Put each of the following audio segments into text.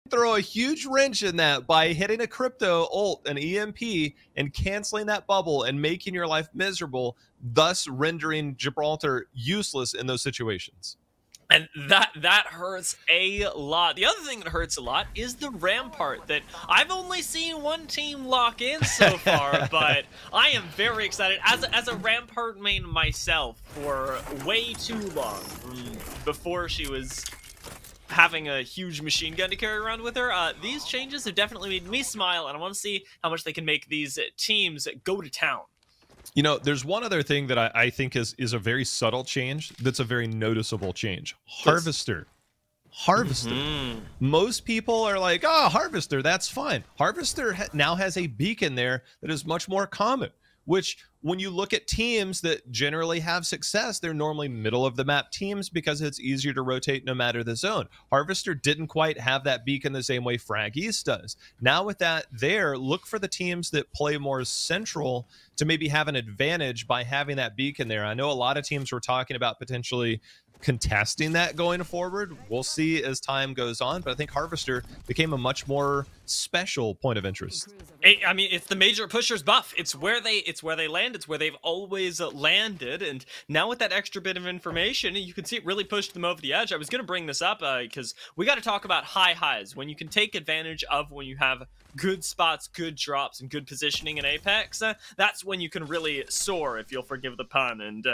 throw a huge wrench in that by hitting a crypto ult, an EMP, and canceling that bubble and making your life miserable, thus rendering Gibraltar useless in those situations. And that hurts a lot. The other thing that hurts a lot is the Rampart that I've only seen one team lock in so far, but I am very excited. As a Rampart main myself for way too long, before she was having a huge machine gun to carry around with her, these changes have definitely made me smile, and I want to see how much they can make these teams go to town. You know, there's one other thing that I think is a very subtle change that's a very noticeable change. Harvester. Most people are like, oh, Harvester, that's fine. Harvester now has a beacon there that is much more common, which when you look at teams that generally have success, they're normally middle of the map teams because it's easier to rotate no matter the zone. Harvester didn't quite have that beacon the same way Frag East does. Now with that there, look for the teams that play more central to maybe have an advantage by having that beacon there. I know a lot of teams were talking about potentially contesting that going forward. We'll see as time goes on, but I think Harvester became a much more special point of interest. I mean, it's the major pushers buff. It's where they land. It's where they've always landed. And now with that extra bit of information, you can see it really pushed them over the edge. I was going to bring this up because we got to talk about high highs, when you can take advantage of when you have good spots, good drops, and good positioning in Apex. That's when you can really soar, if you'll forgive the pun. And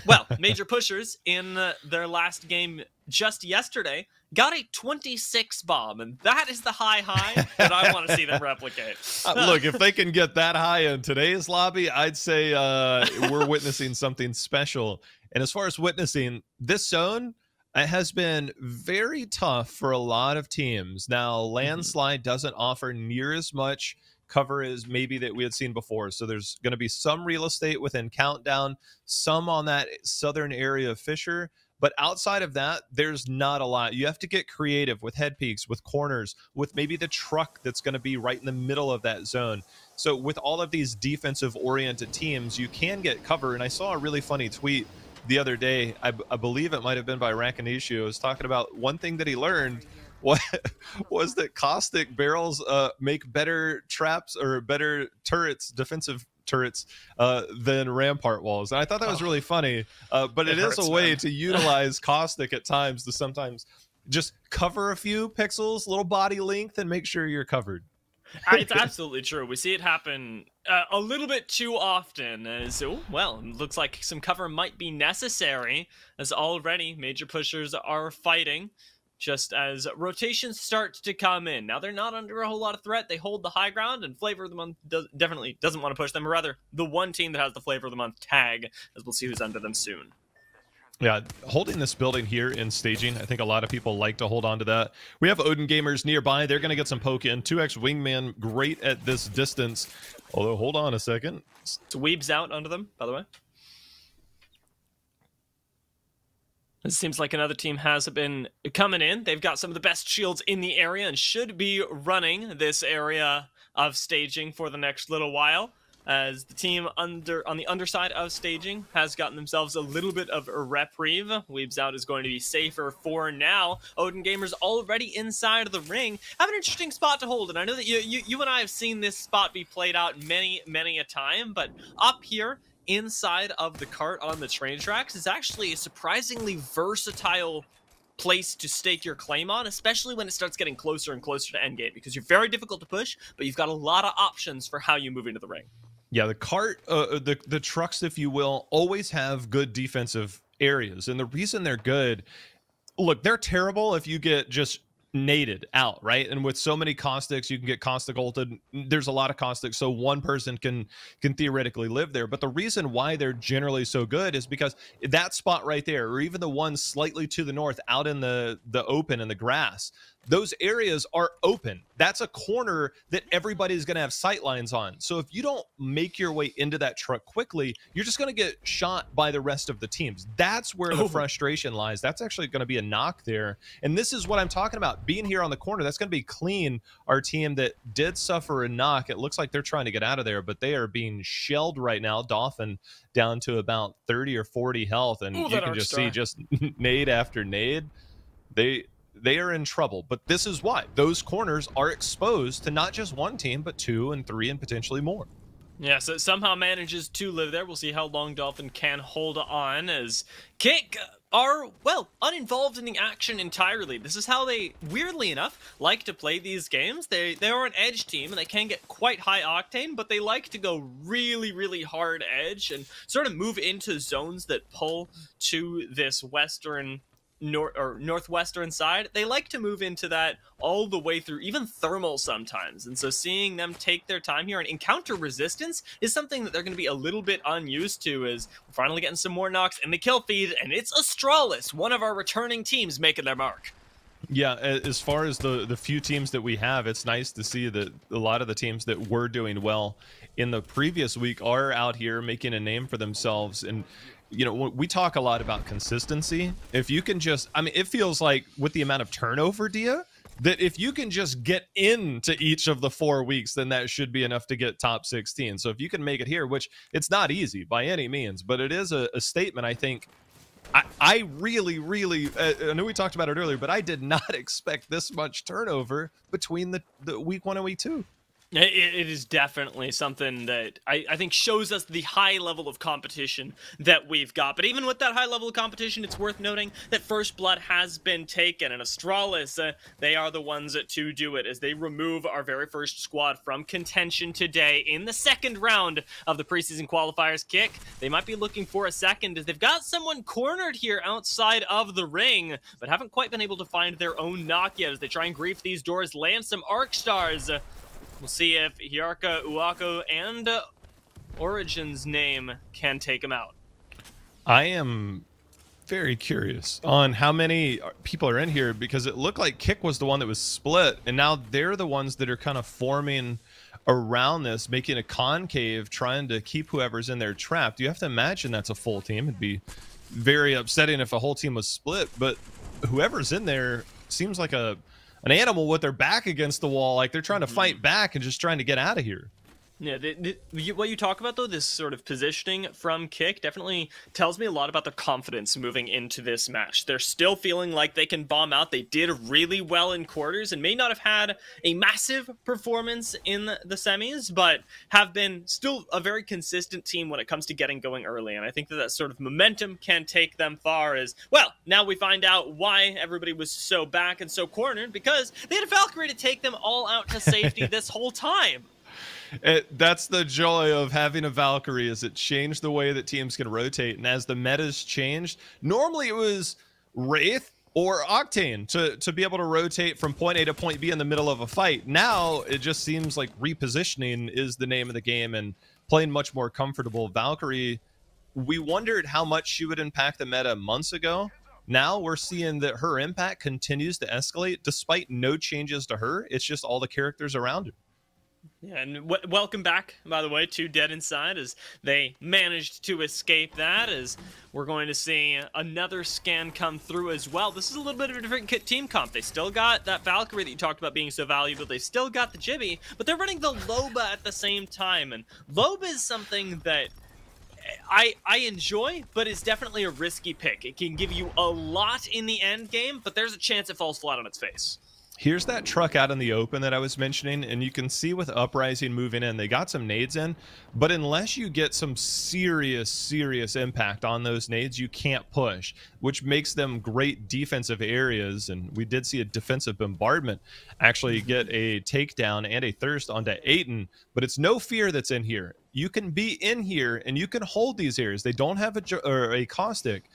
well, major pushers in their last game just yesterday got a 26 bomb, and that is the high that I want to see them replicate. Look, if they can get that high in today's lobby, I'd say we're witnessing something special. And as far as witnessing, this zone has been very tough for a lot of teams. Now, Landslide doesn't offer near as much cover as maybe that we had seen before. So there's going to be some real estate within Countdown, some on that southern area of Fisher. But outside of that, there's not a lot. You have to get creative with head peaks, with corners, with maybe the truck that's going to be right in the middle of that zone. So with all of these defensive-oriented teams, you can get cover. And I saw a really funny tweet the other day. I believe it might have been by Rakanishio. It was talking about one thing that he learned was that caustic barrels make better traps or better turrets, defensive turrets, than rampart walls. And I thought that was really funny, but it is a way to utilize caustic at times to sometimes just cover a few pixels, little body length, and make sure you're covered. It's absolutely true. We see it happen a little bit too often. So, well, it looks like some cover might be necessary, as already major pushers are fighting just as rotations start to come in. Now, they're not under a whole lot of threat. They hold the high ground, and Flavor of the Month definitely doesn't want to push them, or rather, the one team that has the Flavor of the Month tag, as we'll see who's under them soon. Yeah, holding this building here in staging, I think a lot of people like to hold on to that. We have Odin Gamers nearby. They're going to get some poke in. 2x Wingman, great at this distance. Although, hold on a second. It's Weeb's out under them, by the way. It seems like another team has been coming in. They've got some of the best shields in the area and should be running this area of staging for the next little while, as the team on the underside of staging has gotten themselves a little bit of a reprieve. Weeb's out is going to be safer for now. Odin Gamers already inside of the ring have an interesting spot to hold, and I know that you and I have seen this spot be played out many a time, but up here inside of the cart on the train tracks is actually a surprisingly versatile place to stake your claim on, especially when it starts getting closer and closer to endgame, because you're very difficult to push, but you've got a lot of options for how you move into the ring. Yeah, the cart, the trucks, if you will, always have good defensive areas, and the reason they're good, look, they're terrible if you get just naded out, right? And with so many caustics, you can get caustic ulted. There's a lot of caustics, so one person can theoretically live there. But the reason why they're generally so good is because that spot right there, or even the one slightly to the north out in the open in the grass, those areas are open. That's a corner that everybody's going to have sight lines on. So if you don't make your way into that truck quickly, you're just going to get shot by the rest of the teams. That's where the frustration lies. That's actually going to be a knock there. And this is what I'm talking about. Being here on the corner, that's going to be clean. Our team that did suffer a knock, it looks like they're trying to get out of there, but they are being shelled right now. Dolphin down to about 30 or 40 health. And you can just see just nade after nade. they are in trouble. But this is why those corners are exposed to not just one team, but 2 and 3 and potentially more. Yeah, so it somehow manages to live there. We'll see how long Dolphin can hold on, as Kick are, well, uninvolved in the action entirely. This is how they, weirdly enough, like to play these games. They are an edge team, and they can get quite high octane, but they like to go really, really hard edge and sort of move into zones that pull to this western northwestern side. They like to move into that all the way through, even thermal sometimes. And so seeing them take their time here and encounter resistance is something that they're going to be a little bit unused to, as we're finally getting some more knocks in the kill feed, and it's Astralis, one of our returning teams, making their mark. Yeah, as far as the few teams that we have, it's nice to see that a lot of the teams that were doing well in the previous week are out here making a name for themselves. And you know, we talk a lot about consistency. If you can just, I mean, it feels like with the amount of turnover, Dia, that if you can just get into each of the 4 weeks, then that should be enough to get top 16. So if you can make it here, which it's not easy by any means, but it is a statement, I think. I really, I know we talked about it earlier, but I did not expect this much turnover between the week 1 and week 2. It is definitely something that I think shows us the high level of competition that we've got. But even with that high level of competition, it's worth noting that First Blood has been taken, and Astralis, they are the ones to do it, as they remove our very first squad from contention today in the second round of the preseason qualifiers. Kick, they might be looking for a second, as they've got someone cornered here outside of the ring, but haven't quite been able to find their own knock yet, as they try and grief these doors, land some arc stars. We'll see if Hyarka, Uako, and Origin's name can take him out. I am very curious on how many people are in here, because it looked like Kick was the one that was split, and now they're the ones that are kind of forming around this, making a concave, trying to keep whoever's in there trapped. You have to imagine that's a full team. It'd be very upsetting if a whole team was split, but whoever's in there seems like an animal with their back against the wall, like they're trying to fight back and just trying to get out of here. Yeah, what you talk about, though, this sort of positioning from Kick definitely tells me a lot about the confidence moving into this match. They're still feeling like they can bomb out. They did really well in quarters and may not have had a massive performance in the semis, but have been still a very consistent team when it comes to getting going early. And I think that sort of momentum can take them far. As well, now we find out why everybody was so back and so cornered, because they had a Valkyrie to take them all out to safety this whole time. That's the joy of having a Valkyrie, is it changed the way that teams can rotate. And as the metas changed, normally it was Wraith or Octane to be able to rotate from point A to point B in the middle of a fight. Now it just seems like repositioning is the name of the game and playing much more comfortable. Valkyrie, we wondered how much she would impact the meta months ago. Now we're seeing that her impact continues to escalate despite no changes to her. It's just all the characters around her. Yeah, and welcome back, by the way, to Dead Inside, as they managed to escape that, as we're going to see another scan come through as well. This is a little bit of a different team comp. They still got that Valkyrie that you talked about being so valuable. They still got the Jibby, but they're running the Loba at the same time. And Loba is something that I enjoy, but it's definitely a risky pick. It can give you a lot in the end game, but there's a chance it falls flat on its face. Here's that truck out in the open that I was mentioning, and you can see with Uprising moving in, they got some nades in, but unless you get some serious impact on those nades, you can't push, which makes them great defensive areas. And we did see a defensive bombardment actually get a takedown and a thirst onto Aiton, but it's no fear that's in here. You can be in here and you can hold these areas. They don't have a caustic.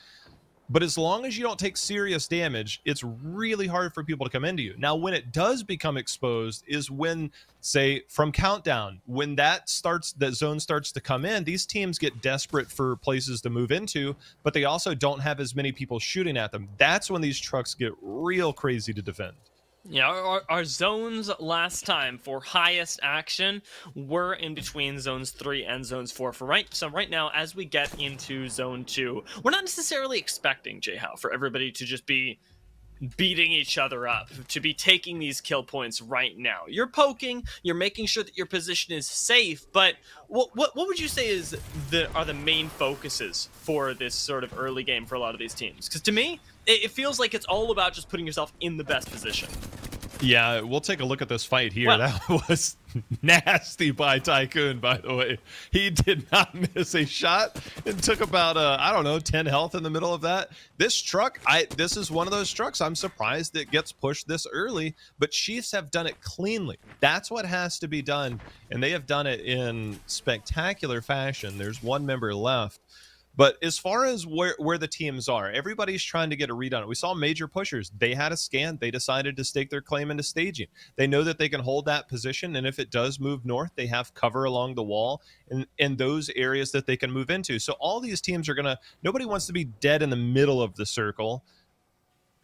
But as long as you don't take serious damage, it's really hard for people to come into you. Now, when it does become exposed is when, say, from Countdown, when that zone starts to come in, these teams get desperate for places to move into, but they also don't have as many people shooting at them. That's when these trucks get real crazy to defend. Yeah, our zones last time for highest action were in between zones 3 and zones 4 so right now, as we get into zone 2, we're not necessarily expecting, J-How, for everybody to just be beating each other up, to be taking these kill points right now. You're poking, you're making sure that your position is safe, but what would you say are the main focuses for this sort of early game for a lot of these teams? Because to me, it feels like it's all about just putting yourself in the best position. Yeah, we'll take a look at this fight here. Well, that was nasty by Tycoon, by the way. He did not miss a shot and took about, I don't know, 10 health in the middle of that. This truck, this is one of those trucks I'm surprised it gets pushed this early, but Chiefs have done it cleanly. That's what has to be done, and they have done it in spectacular fashion. There's one member left. But as far as where the teams are, everybody's trying to get a read on it. We saw major pushers. They had a scan. They decided to stake their claim into staging. They know that they can hold that position, and if it does move north, they have cover along the wall in those areas that they can move into. So all these teams are going to – nobody wants to be dead in the middle of the circle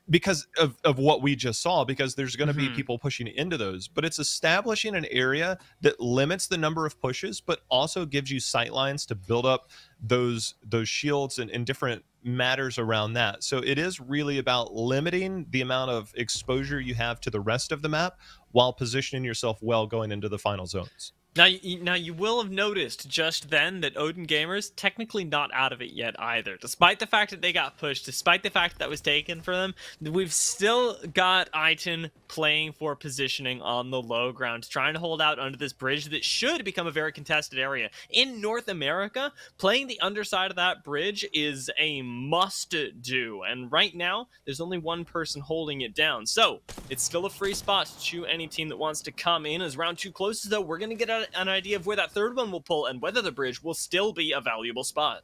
because of what we just saw, because there's going to be people pushing into those. But it's establishing an area that limits the number of pushes, but also gives you sight lines to build up those shields and different matters around that. So it is really about limiting the amount of exposure you have to the rest of the map while positioning yourself well going into the final zones. Now you will have noticed just then that Odin Gamers technically not out of it yet either. Despite the fact that they got pushed, despite the fact that was taken for them, we've still got Aiton playing for positioning on the low ground, trying to hold out under this bridge that should become a very contested area. In North America, playing the underside of that bridge is a must-do, and right now, there's only one person holding it down. So, it's still a free spot to any team that wants to come in. As round 2 closes, though, we're going to get an idea of where that third one will pull and whether the bridge will still be a valuable spot.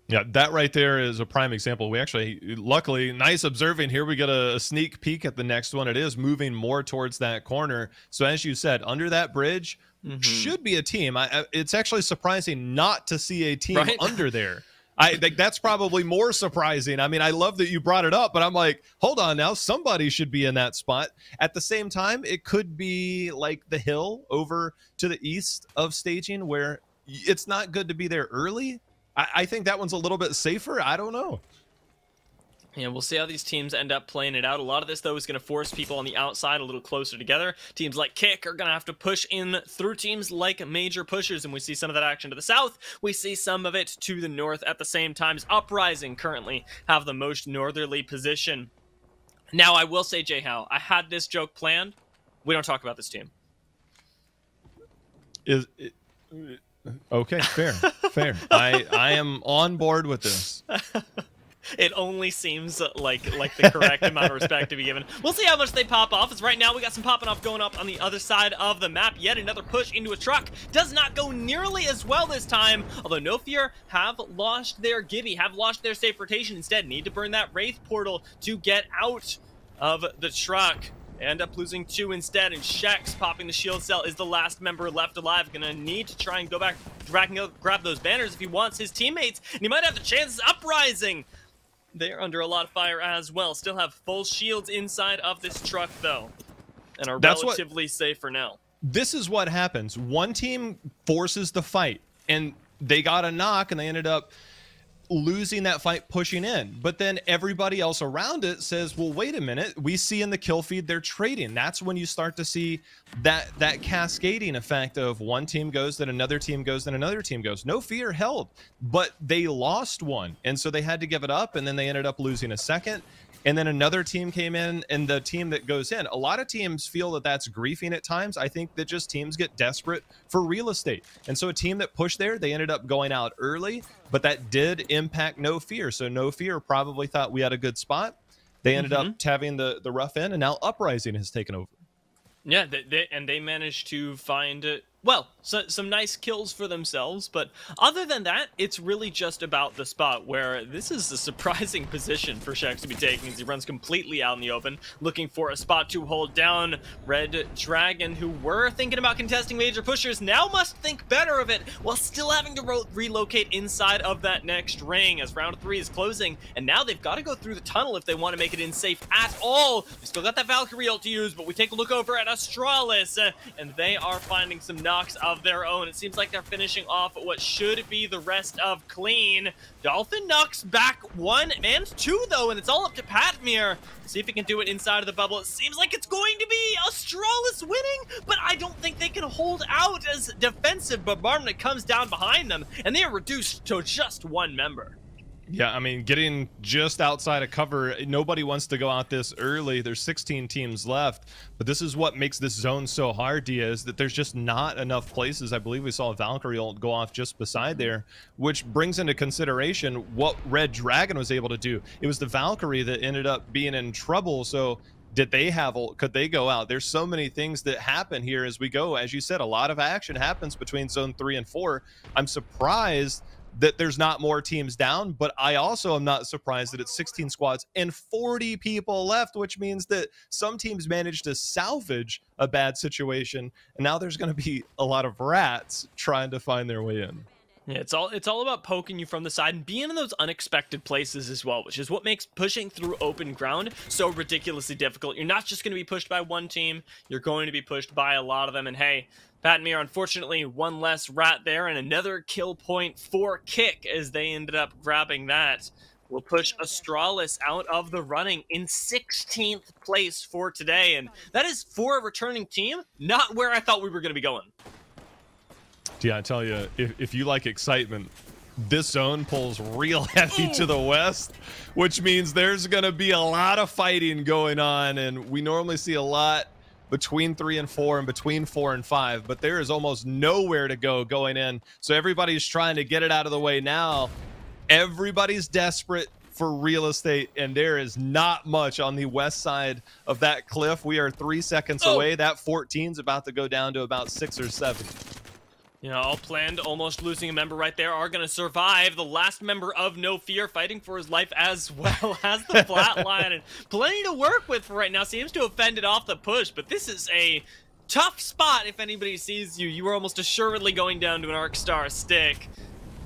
Yeah, that right there is a prime example. We actually, luckily, nice observing here. We get a sneak peek at the next one. It is moving more towards that corner. So as you said, under that bridge should be a team. It's actually surprising not to see a team under there. I think that's probably more surprising. I mean, I love that you brought it up, but I'm like, hold on now, somebody should be in that spot. At the same time, it could be like the hill over to the east of staging where it's not good to be there early. I think that one's a little bit safer. I don't know. Yeah, we'll see how these teams end up playing it out. A lot of this, though, is going to force people on the outside a little closer together. Teams like Kick are going to have to push in through teams like Major Pushers, and we see some of that action to the south. We see some of it to the north at the same time. Uprising currently have the most northerly position. Now, I will say, J-How, I had this joke planned. We don't talk about this team. Okay, fair, fair. I am on board with this. It only seems like the correct amount of respect to be given. We'll see how much they pop off, as right now we got some popping off going up on the other side of the map. Yet another push into a truck. Does not go nearly as well this time, although No Fear have lost their Gibby, have lost their safe rotation. Instead, need to burn that Wraith portal to get out of the truck. They end up losing 2 instead, and Shex popping the shield cell is the last member left alive. Gonna need to try and go back and grab those banners if he wants his teammates, and he might have the chances. Uprising! They're under a lot of fire as well. Still have full shields inside of this truck, though, and are relatively safe for now. This is what happens. One team forces the fight, and they got a knock, and they ended up losing that fight pushing in. But then everybody else around it says, well, wait a minute, we see in the kill feed they're trading. That's when you start to see that cascading effect of one team goes, then another team goes, then another team goes. No Fear held, but they lost one, and so they had to give it up, and then they ended up losing a second. And then another team came in, and the team that goes in, a lot of teams feel that that's griefing at times. I think that just teams get desperate for real estate. And so a team that pushed there, they ended up going out early, but that did impact No Fear. So No Fear probably thought we had a good spot. They ended up having the rough end, and now Uprising has taken over. Yeah, they managed to find well, some nice kills for themselves, but other than that, it's really just about the spot, where this is a surprising position for Shex to be taking as he runs completely out in the open, looking for a spot to hold down. Red Dragon, who were thinking about contesting Major Pushers, now must think better of it, while still having to relocate inside of that next ring as round 3 is closing, and now they've got to go through the tunnel if they want to make it in safe at all. They still got that Valkyrie ult to use, but we take a look over at Astralis, and they are finding some knocks of their own. It seems like they're finishing off what should be the rest of Clean. Dolphin knocks back 1 and 2, though, and it's all up to Patmir. See if he can do it inside of the bubble. It seems like it's going to be Astralis winning, but I don't think they can hold out as defensive. Bombardment comes down behind them, and they are reduced to just 1 member. Yeah, I mean, getting just outside of cover, nobody wants to go out this early. There's 16 teams left, but this is what makes this zone so hard, Dia, is that there's just not enough places. I believe we saw a Valkyrie ult go off just beside there, which brings into consideration what Red Dragon was able to do. It was the Valkyrie that ended up being in trouble, so did they have ult? Could they go out? There's so many things that happen here as we go. As you said, a lot of action happens between zone 3 and 4. I'm surprised that there's not more teams down, but I also am not surprised that it's 16 squads and 40 people left, which means that some teams managed to salvage a bad situation, and now there's going to be a lot of rats trying to find their way in. Yeah, it's all about poking you from the side and being in those unexpected places as well, which is what makes pushing through open ground so ridiculously difficult. You're not just going to be pushed by one team, you're going to be pushed by a lot of them, and hey, Pat and Mir, unfortunately, one less rat there, and another kill point for Kick as they ended up grabbing that. Will push Astralis out of the running in 16th place for today, and that is for a returning team, not where I thought we were going to be going. Yeah, I tell you, if you like excitement, this zone pulls real heavy to the west, which means there's going to be a lot of fighting going on, and we normally see a lot between 3 and 4 and between 4 and 5, but there is almost nowhere to go going in, so everybody's trying to get it out of the way now. Everybody's desperate for real estate, and there is not much on the west side of that cliff. We are 3 seconds away. That 14's about to go down to about 6 or 7. You know, all planned, almost losing a member right there, are going to survive. The last member of No Fear fighting for his life as well as the flatline. And plenty to work with for right now. Seems to have fended off the push, but this is a tough spot if anybody sees you. You are almost assuredly going down to an Arc Star stick.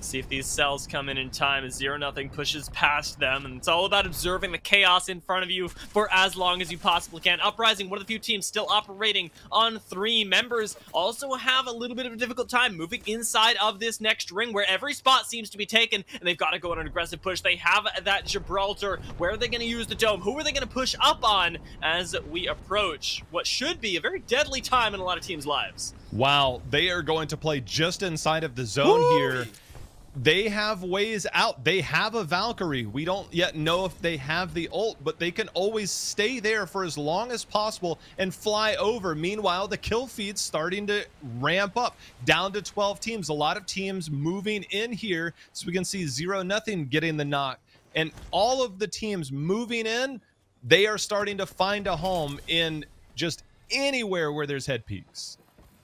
See if these cells come in time as 0-0 pushes past them, and it's all about observing the chaos in front of you for as long as you possibly can. Uprising, one of the few teams still operating on 3 members, also have a little bit of a difficult time moving inside of this next ring where every spot seems to be taken, and they've got to go on an aggressive push. They have that Gibraltar. Where are they going to use the dome? Who are they going to push up on as we approach what should be a very deadly time in a lot of teams' lives? Wow, they are going to play just inside of the zone here. They have ways out. They have a Valkyrie. We don't yet know if they have the ult, but they can always stay there for as long as possible and fly over. Meanwhile, the kill feed's starting to ramp up down to 12 teams. A lot of teams moving in here, so we can see 0-0 getting the knock. And all of the teams moving in, they are starting to find a home in just anywhere where there's head peaks.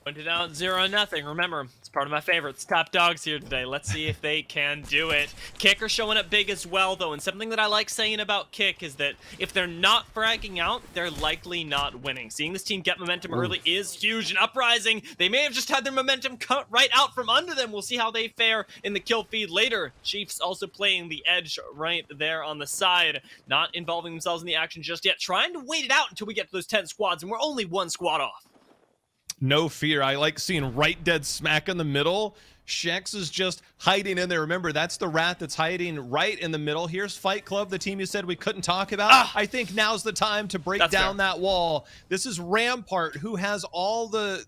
Pointed out 0-0. Remember, it's part of my favorites. Top dogs here today. Let's see if they can do it. Kick are showing up big as well, though, and something that I like saying about Kick is that if they're not fragging out, they're likely not winning. Seeing this team get momentum early is huge, and Uprising, they may have just had their momentum cut right out from under them. We'll see how they fare in the kill feed later. Chiefs also playing the edge right there on the side, not involving themselves in the action just yet, trying to wait it out until we get to those 10 squads, and we're only 1 squad off. No Fear. I like seeing right dead smack in the middle. Shex is just hiding in there. Remember, that's the rat that's hiding right in the middle. Here's Fight Club, the team you said we couldn't talk about. I think now's the time to break down that wall. This is Rampart, who has all the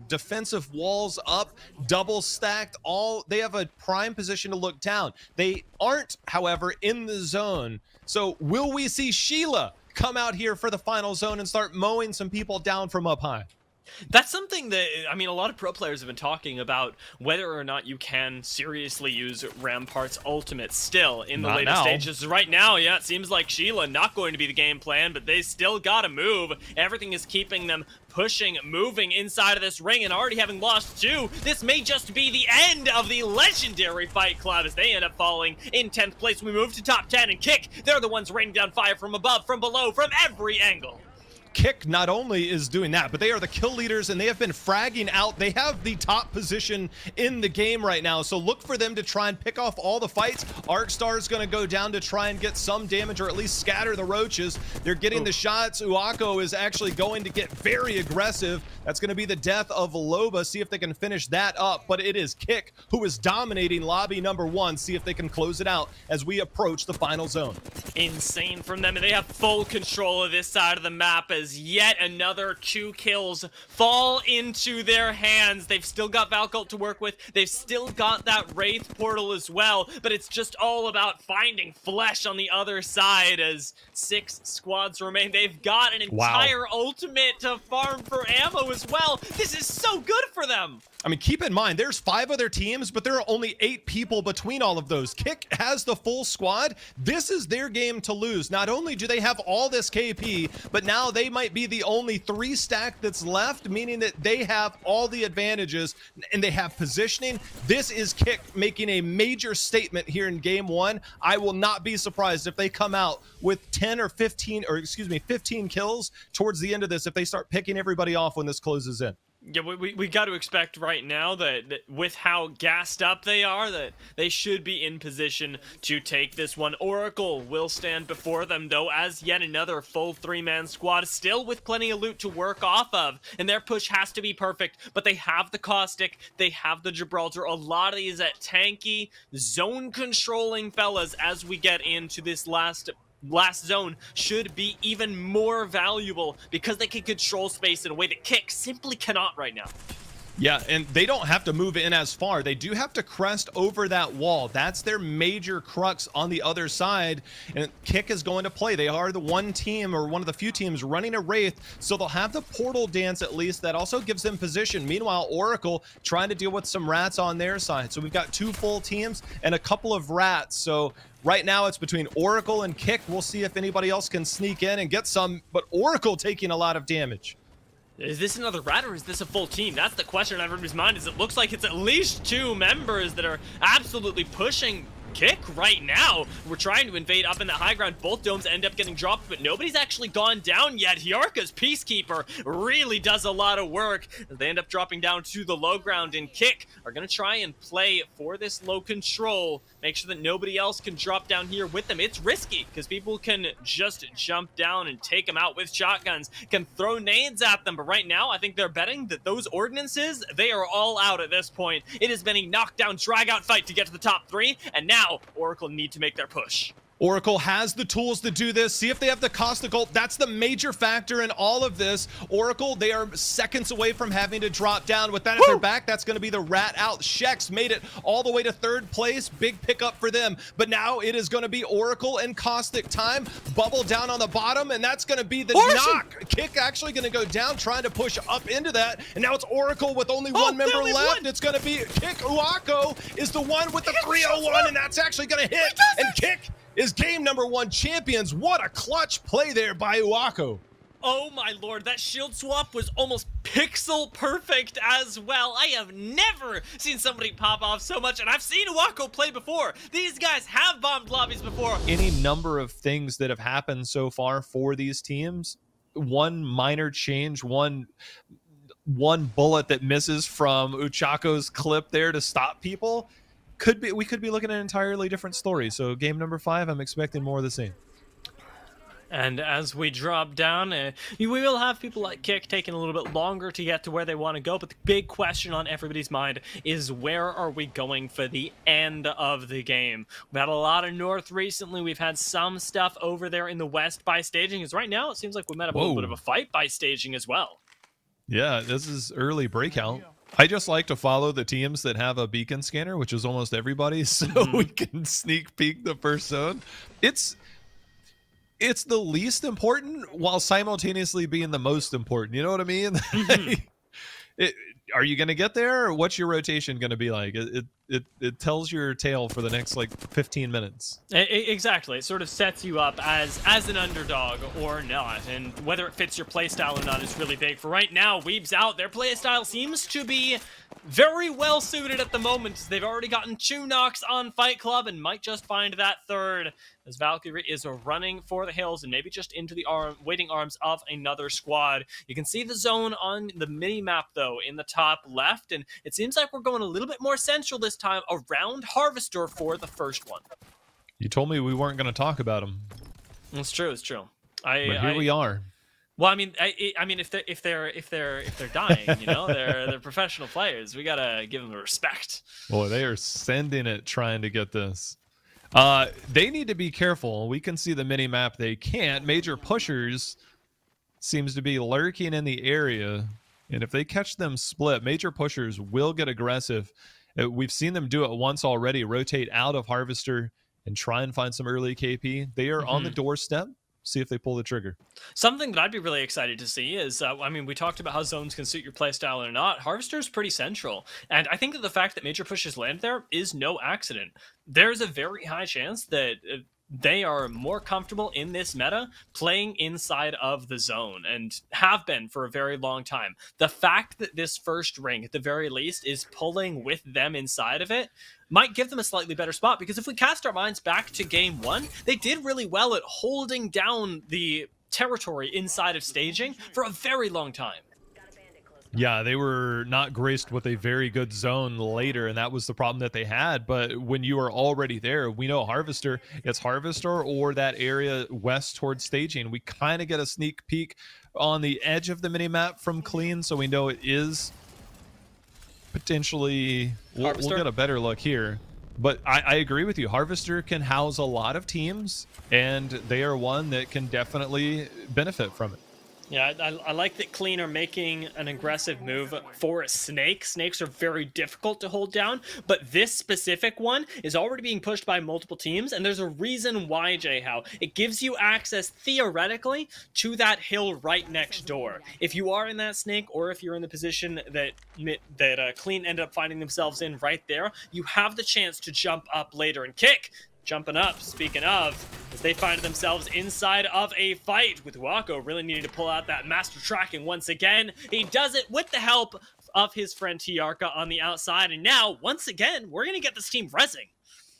defensive walls up, double stacked. They have a prime position to look down. They aren't, however, in the zone. So will we see Sheila come out here for the final zone and start mowing some people down from up high? That's something that, I mean, a lot of pro players have been talking about whether or not you can seriously use Rampart's ultimate still in the later stages. Right now, yeah, it seems like Sheila not going to be the game plan, but they still gotta move. Everything is keeping them pushing, moving inside of this ring, and already having lost 2, this may just be the end of the legendary Fight Club as they end up falling in 10th place. We move to top 10, and Kick, they're the ones raining down fire from above, from below, from every angle. Kick not only is doing that, but they are the kill leaders, and they have been fragging out. They have the top position in the game right now, so look for them to try and pick off all the fights. Arcstar is going to go down to try and get some damage, or at least scatter the roaches. They're getting the shots. Uako is actually going to get very aggressive. That's going to be the death of Loba. See if they can finish that up, but it is Kick who is dominating lobby number 1. See if they can close it out as we approach the final zone. Insane from them, and they have full control of this side of the map as as yet another 2 kills fall into their hands. They've still got Valcult to work with. They've still got that Wraith portal as well, but it's just all about finding flesh on the other side as 6 squads remain. They've got an entire ultimate to farm for ammo as well. This is so good for them. I mean, keep in mind, there's 5 other teams, but there are only 8 people between all of those. Kick has the full squad. This is their game to lose. Not only do they have all this KP, but now they might be the only 3 stack that's left, meaning that they have all the advantages and they have positioning. This is Kick making a major statement here in game 1. I will not be surprised if they come out with 10 or 15, or excuse me, 15 kills towards the end of this if they start picking everybody off when this closes in. Yeah, we got to expect right now that with how gassed up they are, that they should be in position to take this one. Oracle will stand before them, though, as yet another full 3-man squad, still with plenty of loot to work off of, and their push has to be perfect, but they have the Caustic, they have the Gibraltar, a lot of these tanky, zone-controlling fellas as we get into this last zone should be even more valuable because they can control space in a way that Kick simply cannot right now. Yeah, and they don't have to move in as far. They do have to crest over that wall. That's their major crux on the other side, and Kick is going to play. They are the one team, or one of the few teams, running a Wraith, so they'll have the portal dance at least. That also gives them position. Meanwhile, Oracle trying to deal with some rats on their side. So we've got 2 full teams and a couple of rats. So right now it's between Oracle and Kick. We'll see if anybody else can sneak in and get some, but Oracle taking a lot of damage. Is this another rat or is this a full team? That's the question on everybody's mind. Is it looks like it's at least 2 members that are absolutely pushing Kick right now. We're trying to invade up in the high ground. Both domes end up getting dropped, but nobody's actually gone down yet. Hyarka's Peacekeeper really does a lot of work. They end up dropping down to the low ground, and Kick are going to try and play for this low control. Make sure that nobody else can drop down here with them. It's risky because people can just jump down and take them out with shotguns, can throw nades at them. But right now, I think they're betting that those ordinances, they are all out at this point. It has been a knockdown, drag-out fight to get to the top 3, and now Oracle need to make their push. Oracle has the tools to do this. See if they have the Caustic ult. That's the major factor in all of this. Oracle, they are seconds away from having to drop down. With that at their back, that's going to be the rat out. Shex made it all the way to 3rd place. Big pickup for them. But now it is going to be Oracle and Caustic time. Bubble down on the bottom, and that's going to be the knock. Kick actually going to go down, trying to push up into that. And now it's Oracle with only 1 member left. It's going to be Kick. Uako is the one with the 301, and that's actually going to hit. And Kick is game number 1 champions. What a clutch play there by Uako. Oh my lord, that shield swap was almost pixel perfect as well. I have never seen somebody pop off so much, and I've seen Uako play before. These guys have bombed lobbies before. Any number of things that have happened so far for these teams. One minor change, one bullet that misses from Uchako's clip there to stop people. We could be looking at an entirely different story. So game number 5, I'm expecting more of the same. And as we drop down, we will have people like Kick taking a little bit longer to get to where they want to go. But the big question on everybody's mind is, where are we going for the end of the game? We've had a lot of north recently. We've had some stuff over there in the west by staging. Because right now, it seems like we might have a little bit of a fight by staging as well. Yeah, this is early breakout. I just like to follow the teams that have a beacon scanner, which is almost everybody, so we can sneak peek the first zone. It's the least important while simultaneously being the most important. You know what I mean? Are you going to get there, or what's your rotation going to be like? It tells your tale for the next like 15 minutes. Exactly. It sort of sets you up as an underdog or not, and whether it fits your playstyle or not is really big. For right now, Weeb's out. Their playstyle seems to be very well suited at the moment. They've already gotten 2 knocks on Fight Club and might just find that 3rd, as Valkyrie is running for the hills and maybe just into the waiting arms of another squad. You can see the zone on the mini-map, though, in the top left, and it seems like we're going a little bit more central this time around Harvester for the first one. You told me we weren't going to talk about them. It's true. It's true. But here we are. Well, I mean, if they're dying, you know, they're professional players. We gotta give them the respect. Boy, they are sending it, trying to get this. They need to be careful. We can see the mini map. They can't. Major pushers seems to be lurking in the area. And if they catch them split, major pushers will get aggressive. We've seen them do it once already, rotate out of Harvester and try and find some early KP. They are on the doorstep. See if they pull the trigger. Something that I'd be really excited to see is, I mean, we talked about how zones can suit your playstyle or not. Harvester is pretty central. And I think that the fact that major pushes land there is no accident. There's a very high chance that they are more comfortable in this meta playing inside of the zone and have been for a very long time. The fact that this first ring, at the very least, is pulling with them inside of it might give them a slightly better spot, because if we cast our minds back to game 1, they did really well at holding down the territory inside of staging for a very long time. Yeah, they were not graced with a very good zone later, and that was the problem that they had. But when you are already there, we know Harvester, it's Harvester or that area west towards staging. We kind of get a sneak peek on the edge of the minimap from Clean, so we know it is potentially... We'll get a better look here. But I agree with you. Harvester can house a lot of teams, and they are one that can definitely benefit from it. Yeah, I like that Clean are making an aggressive move for a snake. Snakes are very difficult to hold down, but this specific one is already being pushed by multiple teams, and there's a reason why, Jay-How. It gives you access, theoretically, to that hill right next door. If you are in that snake, or if you're in the position that Clean ended up finding themselves in right there, you have the chance to jump up later and kick. Jumping up, speaking of, as they find themselves inside of a fight with Wako really needing to pull out that master tracking once again. He does it with the help of his friend Tiarka on the outside, and now, once again, we're going to get this team rezzing.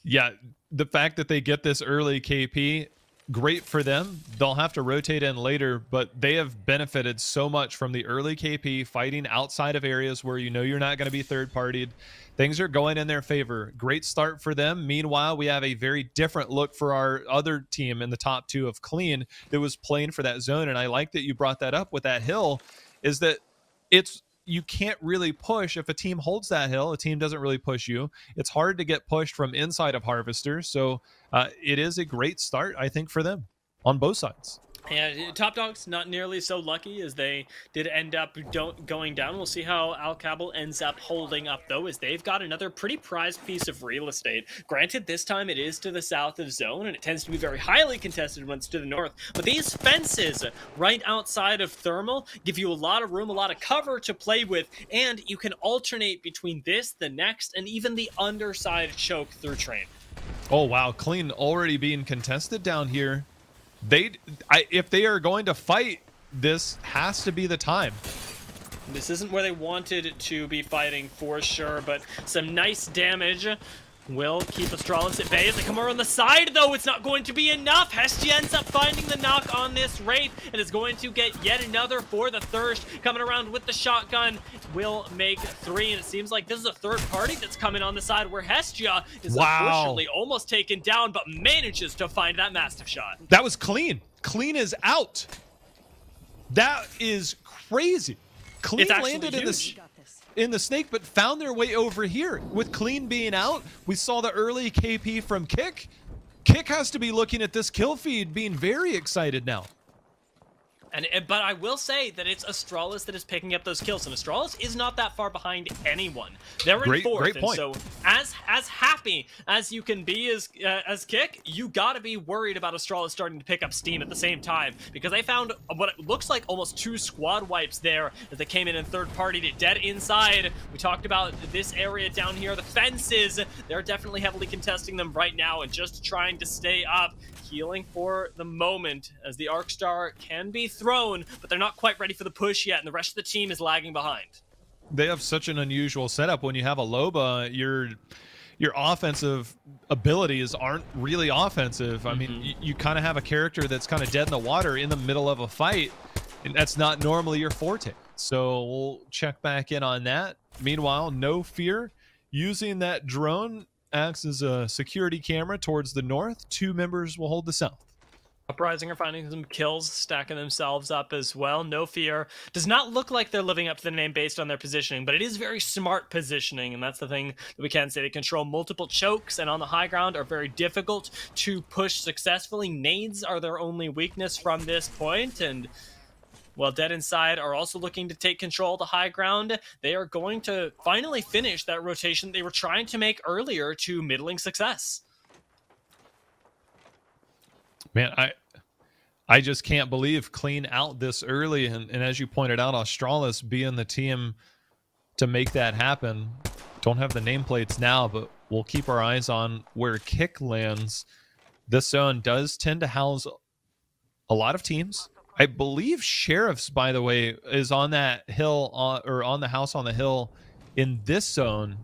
Yeah, the fact that they get this early KP, great for them. They'll have to rotate in later, but they have benefited so much from the early KP, fighting outside of areas where you know you're not going to be third-partied. Things are going in their favor. Great start for them. Meanwhile, we have a very different look for our other team in the top 2 of Clean that was playing for that zone. And I like that you brought that up with that hill, is that you can't really push. If a team holds that hill, a team doesn't really push you. It's hard to get pushed from inside of Harvester. So it is a great start, I think, for them on both sides. And Top Dog's not nearly so lucky, as they did end up going down. We'll see how Al-Kabal ends up holding up, though, as they've got another pretty prized piece of real estate. Granted, this time it is to the south of zone, and it tends to be very highly contested when it's to the north. But these fences right outside of Thermal give you a lot of room, a lot of cover to play with, and you can alternate between this, the next, and even the underside choke through train. Oh, wow. Clean already being contested down here. If they are going to fight, this has to be the time. This isn't where they wanted to be fighting for sure, but some nice damage will keep Astralis at bay. As they come around the side, though, it's not going to be enough. Hestia ends up finding the knock on this Wraith and is going to get yet another for the Thirst. Coming around with the shotgun will make 3, and it seems like this is a third party that's coming on the side where Hestia is unfortunately almost taken down, but manages to find that Mastiff shot. That was Clean. Clean is out. That is crazy. Clean landed in the snake, but found their way over here. With Clean being out, we saw the early KP from Kick. Kick has to be looking at this kill feed, being very excited now. But I will say that it's Astralis that is picking up those kills, and Astralis is not that far behind anyone. They're in fourth, great point. And so as happy as you can be as Kick, you gotta be worried about Astralis starting to pick up steam at the same time, because they found what it looks like almost 2 squad wipes there as they came in and third partied it dead inside. We talked about this area down here, the fences. They're definitely heavily contesting them right now and just trying to stay up. Healing for the moment as the Arc Star can be thrown, but they're not quite ready for the push yet, and the rest of the team is lagging behind. They have such an unusual setup. When you have a Loba, your offensive abilities aren't really offensive. I mean, you kind of have a character that's kind of dead in the water in the middle of a fight, and that's not normally your forte. So we'll check back in on that. Meanwhile, No Fear using that drone acts as a security camera towards the north. 2 members will hold the south. Uprising are finding some kills, stacking themselves up as well. No Fear does not look like they're living up to the name based on their positioning, but it is very smart positioning, and that's the thing that we can say. They control multiple chokes, and on the high ground are very difficult to push successfully. Nades are their only weakness from this point, and While Dead Inside are also looking to take control of the high ground, they are going to finally finish that rotation they were trying to make earlier to middling success. Man, I just can't believe clean out this early. And as you pointed out, Australis being the team to make that happen. Don't have the nameplates now, but we'll keep our eyes on where Kick lands. This zone does tend to house a lot of teams. I believe Sheriffs, by the way, is on that hill, or on the house on the hill in this zone.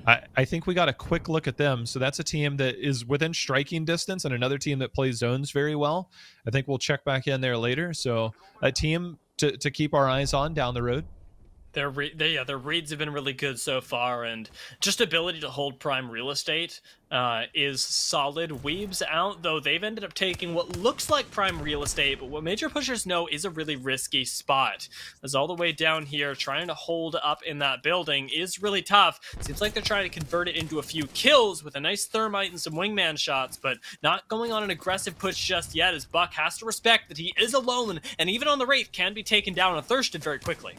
I think we got a quick look at them. So that's a team that is within striking distance and another team that plays zones very well. I think we'll check back in there later. So a team to keep our eyes on down the road. Their reads have been really good so far, and just ability to hold prime real estate is solid. Weeb's out, though they've ended up taking what looks like prime real estate, but what Major Pushers know is a really risky spot. As all the way down here, trying to hold up in that building is really tough. Seems like they're trying to convert it into a few kills with a nice thermite and some wingman shots, but not going on an aggressive push just yet, as Buck has to respect that he is alone, and even on the Wraith can be taken down and thirsted very quickly.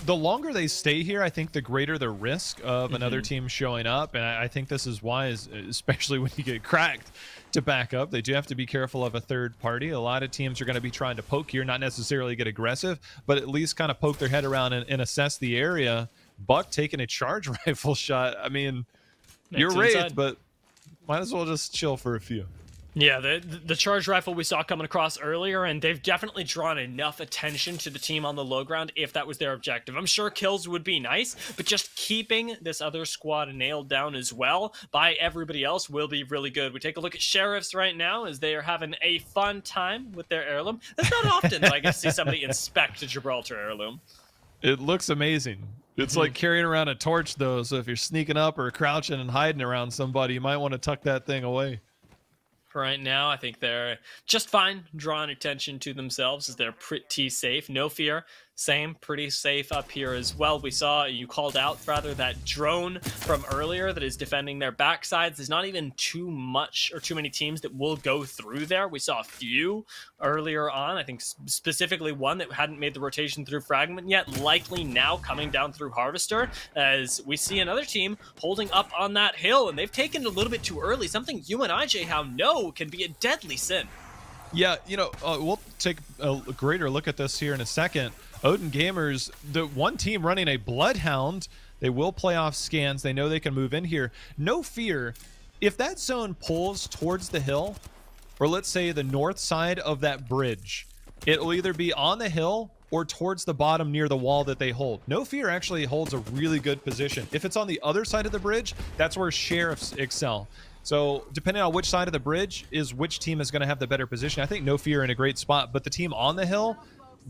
The longer they stay here, I think the greater the risk of another team showing up. And I think this is wise, especially when you get cracked, to back up. They do have to be careful of a third party. A lot of teams are going to be trying to poke here, not necessarily get aggressive, but at least kind of poke their head around and assess the area. Buck taking a charge rifle shot. I mean, you're Wraith, but might as well just chill for a few. Yeah, the charge rifle we saw coming across earlier, and they've definitely drawn enough attention to the team on the low ground if that was their objective. I'm sure kills would be nice, but just keeping this other squad nailed down as well by everybody else will be really good. We take a look at Sheriffs right now as they are having a fun time with their heirloom. It's not often that I get to see somebody inspect a Gibraltar heirloom. It looks amazing. It's like carrying around a torch, though, so if you're sneaking up or crouching and hiding around somebody, you might want to tuck that thing away. Right now, I think they're just fine drawing attention to themselves as they're pretty safe. No fear. Same, pretty safe up here as well. We saw, you called out rather, that drone from earlier that is defending their backsides. There's not even too much or too many teams that will go through there. We saw a few earlier on. I think specifically one that hadn't made the rotation through Fragment yet, likely now coming down through Harvester, as we see another team holding up on that hill, and they've taken it a little bit too early, something you and IJHow know can be a deadly sin. Yeah, you know, we'll take a greater look at this here in a second. Odin Gamers, the one team running a Bloodhound, they will play off scans. They know they can move in here. No fear. If that zone pulls towards the hill, or let's say the north side of that bridge, it will either be on the hill or towards the bottom near the wall that they hold. No Fear actually holds a really good position. If it's on the other side of the bridge, that's where Sheriffs excel. So depending on which side of the bridge is which team is going to have the better position. I think No Fear in a great spot, but the team on the hill,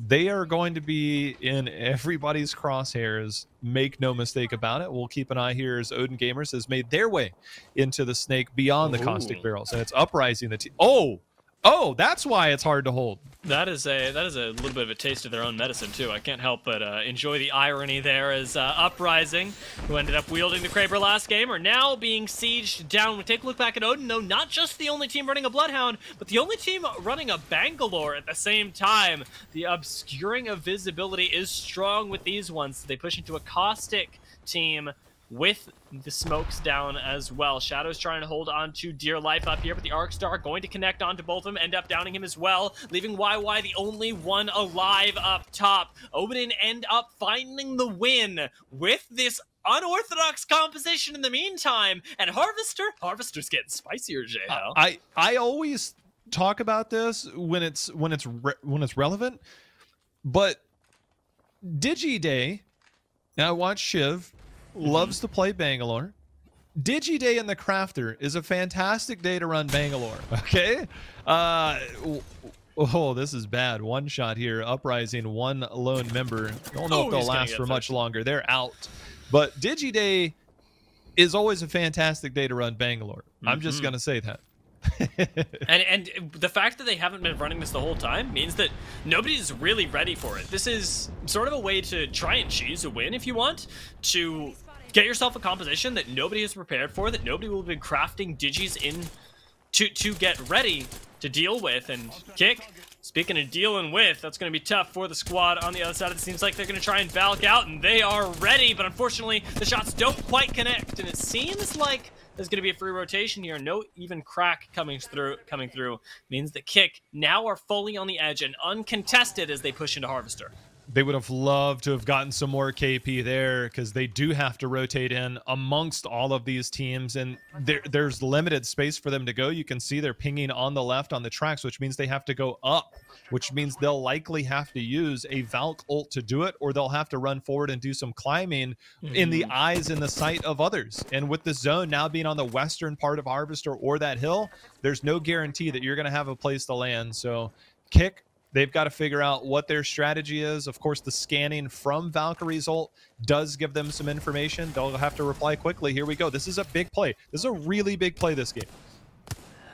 they are going to be in everybody's crosshairs. Make no mistake about it. We'll keep an eye here as Odin Gamers has made their way into the snake beyond the caustic barrels, and it's uprising the team. Oh, that's why it's hard to hold. That is a little bit of a taste of their own medicine too. I can't help but enjoy the irony there, as Uprising, who ended up wielding the Kraber last game, are now being sieged down. We take a look back at Odin, though, not just the only team running a Bloodhound, but the only team running a Bangalore at the same time. The obscuring of visibility is strong with these ones. They push into a caustic team with the smokes down as well. Shadow's trying to hold on to dear life up here, but the Arcstar going to connect onto both of them, end up downing him as well, leaving YY the only one alive up top. Odin end up finding the win with this unorthodox composition in the meantime, and Harvester's getting spicier, JL. I always talk about this when it's relevant, but DigiDay, and I watch Shiv, loves to play Bangalore. DigiDay in the Crafter is a fantastic day to run Bangalore, okay? Oh, this is bad. One shot here. Uprising, one lone member. Don't know if they'll last for much longer. They're out. But DigiDay is always a fantastic day to run Bangalore. I'm just going to say that. and the fact that they haven't been running this the whole time means that nobody's really ready for it. This is sort of a way to try and cheese a win, if you want, to get yourself a composition that nobody is prepared for, that nobody will be crafting digis in to get ready to deal with. And Kick Speaking of dealing with, that's going to be tough for the squad on the other side. It seems like they're going to try and valk out, and they are ready, but unfortunately, the shots don't quite connect, and it seems like there's going to be a free rotation here. No even crack coming through means that Kick now are fully on the edge and uncontested as they push into Harvester. They would have loved to have gotten some more KP there because they do have to rotate in amongst all of these teams, and there's limited space for them to go. You can see they're pinging on the left on the tracks, which means they have to go up, which means they'll likely have to use a Valk ult to do it, or they'll have to run forward and do some climbing in the eyes and the sight of others. And with the zone now being on the western part of Harvester or that hill, there's no guarantee that you're going to have a place to land. So Kick, they've got to figure out what their strategy is. Of course, the scanning from Valkyrie's ult does give them some information. They'll have to reply quickly. Here we go. This is a big play. This is a really big play this game.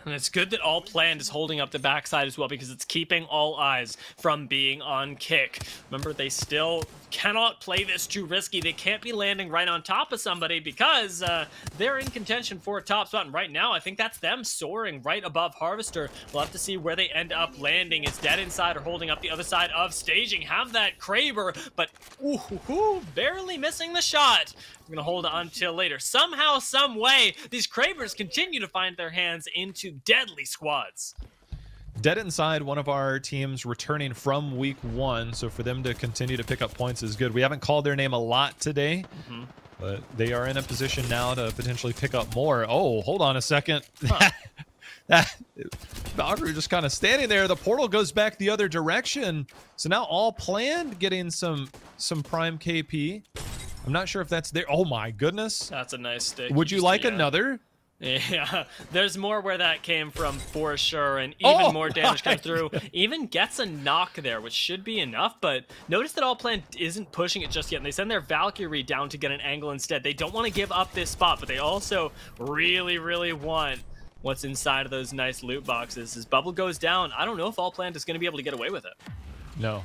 And it's good that All Planned is holding up the backside as well, because it's keeping all eyes from being on Kick. Remember, they still cannot play this too risky. They can't be landing right on top of somebody because they're in contention for a top spot. And right now, I think that's them soaring right above Harvester. We'll have to see where they end up landing. It's Dead Inside or holding up the other side of staging. Have that Kraber, but barely missing the shot. We're going to hold on till later. Somehow, some way, these Kravers continue to find their hands into deadly squads. Dead Inside, one of our teams returning from week 1, so for them to continue to pick up points is good. We haven't called their name a lot today, but they are in a position now to potentially pick up more. Oh, hold on a second. Valkyrie just kind of standing there. The portal goes back the other direction. So now All Planned getting some prime KP. I'm not sure if that's there. Oh my goodness. That's a nice stick. Would you like another? Yeah, there's more where that came from for sure, and even more damage comes through. Even gets a knock there, which should be enough, but notice that All Planned isn't pushing it just yet, and they send their Valkyrie down to get an angle instead. They don't want to give up this spot, but they also really, really want what's inside of those nice loot boxes. As Bubble goes down, I don't know if All Planned is going to be able to get away with it. No,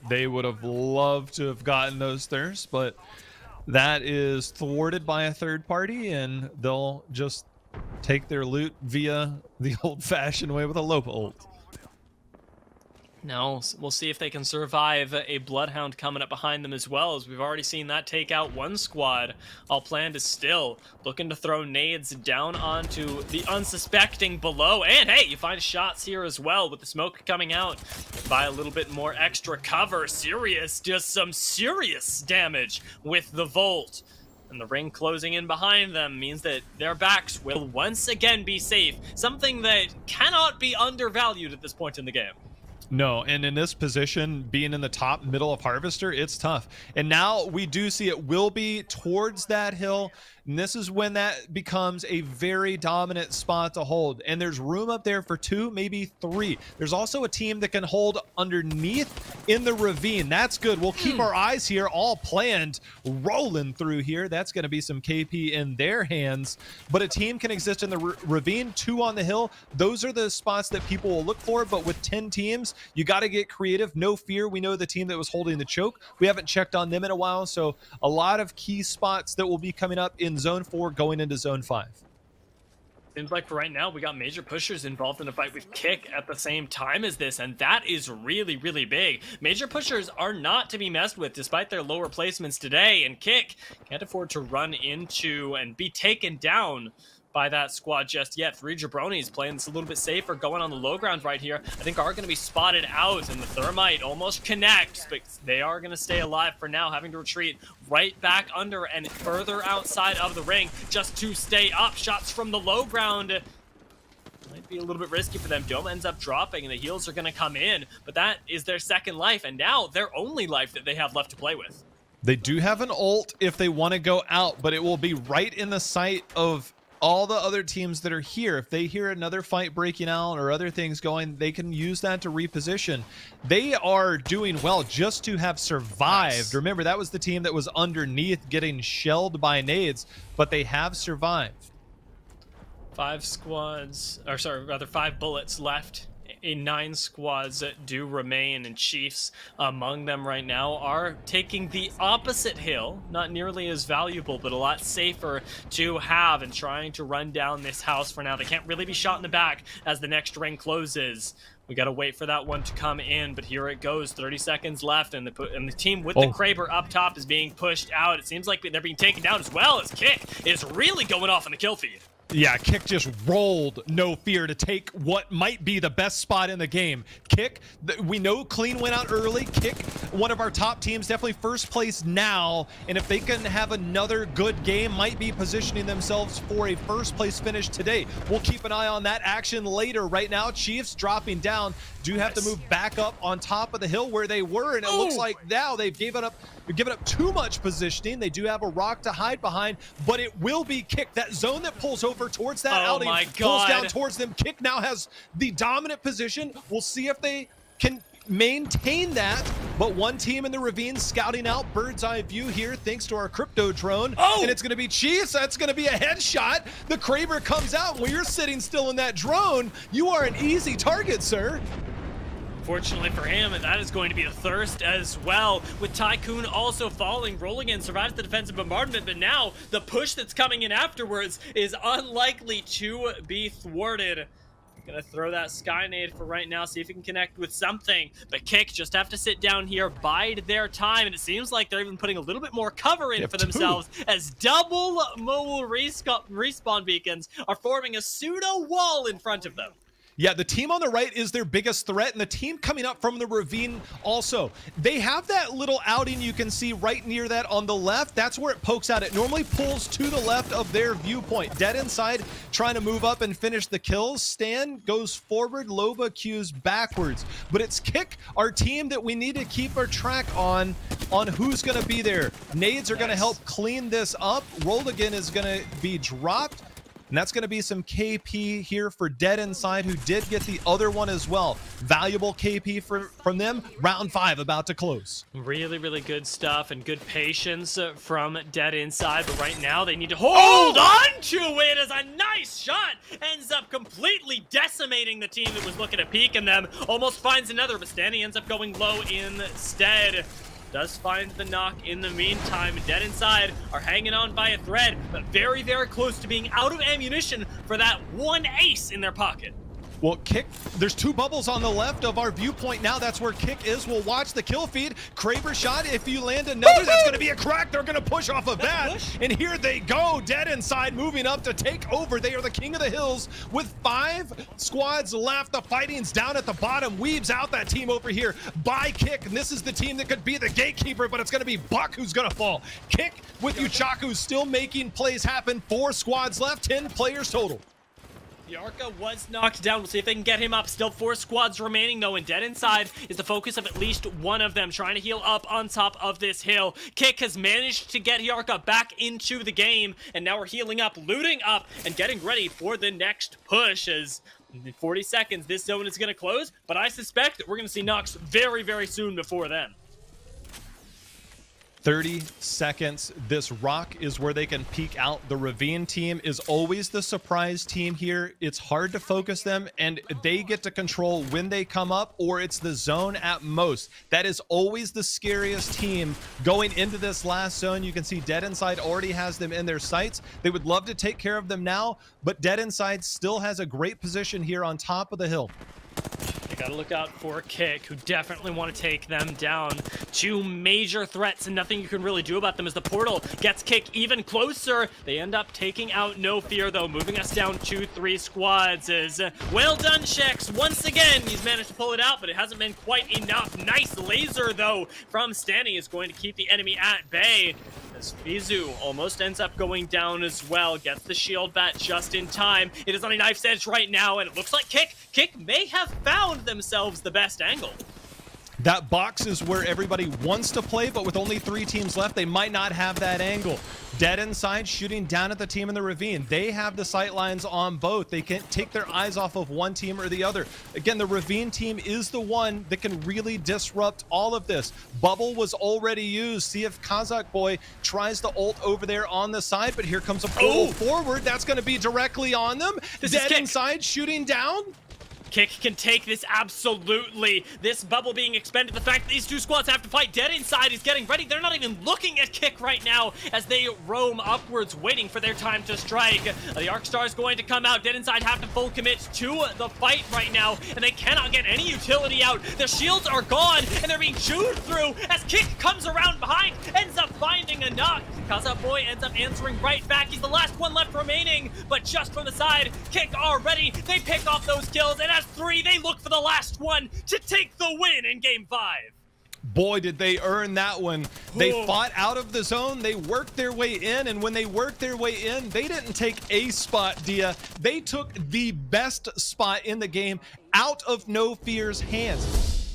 they would have loved to have gotten those thirsts, but that is thwarted by a third party, and they'll just take their loot via the old-fashioned way with a Lopa ult. No, we'll see if they can survive a Bloodhound coming up behind them as well, as we've already seen that take out one squad. All Planned is still looking to throw nades down onto the unsuspecting below. And hey, you find shots here as well with the smoke coming out by a little bit more extra cover. Serious, just some serious damage with the Volt. And the ring closing in behind them means that their backs will once again be safe. Something that cannot be undervalued at this point in the game. No, and in this position, being in the top middle of Harvester, it's tough. And now we do see it will be towards that hill, and this is when that becomes a very dominant spot to hold. And there's room up there for 2, maybe 3. There's also a team that can hold underneath in the ravine. That's good. We'll keep our eyes here. All Planned rolling through here. That's going to be some KP in their hands. But a team can exist in the ravine, 2 on the hill. Those are the spots that people will look for. But with 10 teams, you got to get creative. No fear. We know the team that was holding the choke. We haven't checked on them in a while. So a lot of key spots that will be coming up in Zone 4 going into Zone 5. Seems like for right now, we got major pushers involved in a fight with Kick at the same time as this, and that is really, really big. Major pushers are not to be messed with despite their lower placements today, and Kick can't afford to run into and be taken down by that squad just yet. 3 Jabronis playing this a little bit safer, going on the low ground right here. I think are going to be spotted out, and the Thermite almost connects, but they are going to stay alive for now, having to retreat right back under and further outside of the ring just to stay up. Shots from the low ground might be a little bit risky for them. Dome ends up dropping, and the heals are going to come in, but that is their second life, and now their only life that they have left to play with. They do have an ult if they want to go out, but it will be right in the sight of all the other teams that are here. If they hear another fight breaking out or other things going, they can use that to reposition. They are doing well just to have survived. Nice. Remember, that was the team that was underneath getting shelled by nades, but they have survived. 5 bullets left. 9 squads do remain, and Chiefs among them right now are taking the opposite hill. Not nearly as valuable, but a lot safer to have, and trying to run down this house for now. They can't really be shot in the back as the next ring closes. We got to wait for that one to come in, but here it goes. 30 seconds left, and the team with the Kraber up top is being pushed out. It seems like they're being taken down as well as K1CKing is really going off on the kill feed. Yeah, K1CKing just rolled No Fear to take what might be the best spot in the game. K1CKing, we know Clean went out early. K1CKing, one of our top teams, definitely first place now. And if they can have another good game, might be positioning themselves for a first place finish today. We'll keep an eye on that action later. Right now, Chiefs dropping down, do have to move back up on top of the hill where they were. And it looks like now they've given up too much positioning. They do have a rock to hide behind, but it will be K1CKing. That zone that pulls over towards that outing pulls down towards them. K1CKing now has the dominant position. We'll see if they can maintain that, but one team in the ravine scouting out bird's eye view here thanks to our crypto drone. And it's going to be Chiefs. That's going to be a headshot. The Kraber comes out. When you're sitting still in that drone, you are an easy target, sir. Fortunately for him, that is going to be a thirst as well, with Tycoon also falling. Rolling in survives the defensive bombardment, but now the push that's coming in afterwards is unlikely to be thwarted. Gonna throw that Skynade for right now, see if he can connect with something. But K1CKing just have to sit down here, bide their time, and it seems like they're even putting a little bit more cover in for themselves as double mobile respawn beacons are forming a pseudo wall in front of them. Yeah, the team on the right is their biggest threat, and the team coming up from the ravine also. They have that little outing you can see right near that on the left. That's where it pokes out. It normally pulls to the left of their viewpoint. Dead inside, trying to move up and finish the kills. Stan goes forward, Loba cues backwards. But it's K1CKing, our team that we need to keep our track on who's going to be there. Nades are going to help clean this up. Roll again is going to be dropped. And that's going to be some KP here for Dead Inside, who did get the other one as well. Valuable KP from them. Round 5 about to close. Really, really good stuff and good patience from Dead Inside. But right now they need to hold on to it as a nice shot ends up completely decimating the team that was looking to peek in them. Almost finds another, but Stanley ends up going low instead. Does find the knock in the meantime. Dead Inside are hanging on by a thread, but very, very close to being out of ammunition for that one ace in their pocket. Well, K1CKing, there's 2 bubbles on the left of our viewpoint now. That's where K1CKing is. We'll watch the kill feed. Kraber shot. If you land another, that's going to be a crack. They're going to push off of that. And here they go. Dead Inside moving up to take over. They are the king of the hills with 5 squads left. The fighting's down at the bottom. Weaves out that team over here by K1CKing. And this is the team that could be the gatekeeper, but it's going to be Buck who's going to fall. K1CKing with Uchaku still making plays happen. 4 squads left, 10 players total. Yarka was knocked down. We'll see if they can get him up. Still 4 squads remaining, though, and Dead Inside is the focus of at least one of them, trying to heal up on top of this hill. K1CKing has managed to get Yarka back into the game, and now we're healing up, looting up, and getting ready for the next push. As in 40 seconds, this zone is going to close, but I suspect that we're going to see knocks very, very soon before then. 30 seconds. This rock is where they can peek out. The ravine team is always the surprise team here. It's hard to focus them, and they get to control when they come up, or it's the zone at most. That is always the scariest team going into this last zone. You can see Dead Inside already has them in their sights. They would love to take care of them now, but Dead Inside still has a great position here on top of the hill. Gotta look out for K1CKing, who definitely want to take them down. 2 major threats, and nothing you can really do about them as the portal gets K1CKing even closer. They end up taking out No Fear, though, moving us down to 3 squads. As well done, Shex. Once again, he's managed to pull it out, but it hasn't been quite enough. Nice laser, though, from Stanny is going to keep the enemy at bay. As Fizu almost ends up going down as well, gets the shield bat just in time. It is on a knife's edge right now, and it looks like K1CKing may have found themselves the best angle. That box is where everybody wants to play, but with only 3 teams left, they might not have that angle. Dead Inside shooting down at the team in the ravine. They have the sight lines on both. They can't take their eyes off of one team or the other. Again, the ravine team is the one that can really disrupt all of this. Bubble was already used. See if Kazakh Boy tries to ult over there on the side, but here comes a portal forward. That's going to be directly on them. Dead Inside shooting down. Kick can take this, absolutely. This bubble being expended, the fact that these two squads have to fight. Dead Inside is getting ready. They're not even looking at Kick right now as they roam upwards, waiting for their time to strike. The Arc Star is going to come out. Dead Inside have to full commit to the fight right now, and they cannot get any utility out. Their shields are gone, and they're being chewed through as Kick comes around behind, ends up finding a knock. Kaza Boy ends up answering right back. He's the last one left remaining, but just from the side, Kick are ready. They pick off those kills, and as 3, they look for the last one to take the win in Game 5. Boy, did they earn that one. They fought out of the zone. They worked their way in, and when they worked their way in, they didn't take a spot, Dia. They took the best spot in the game out of No Fear's hands.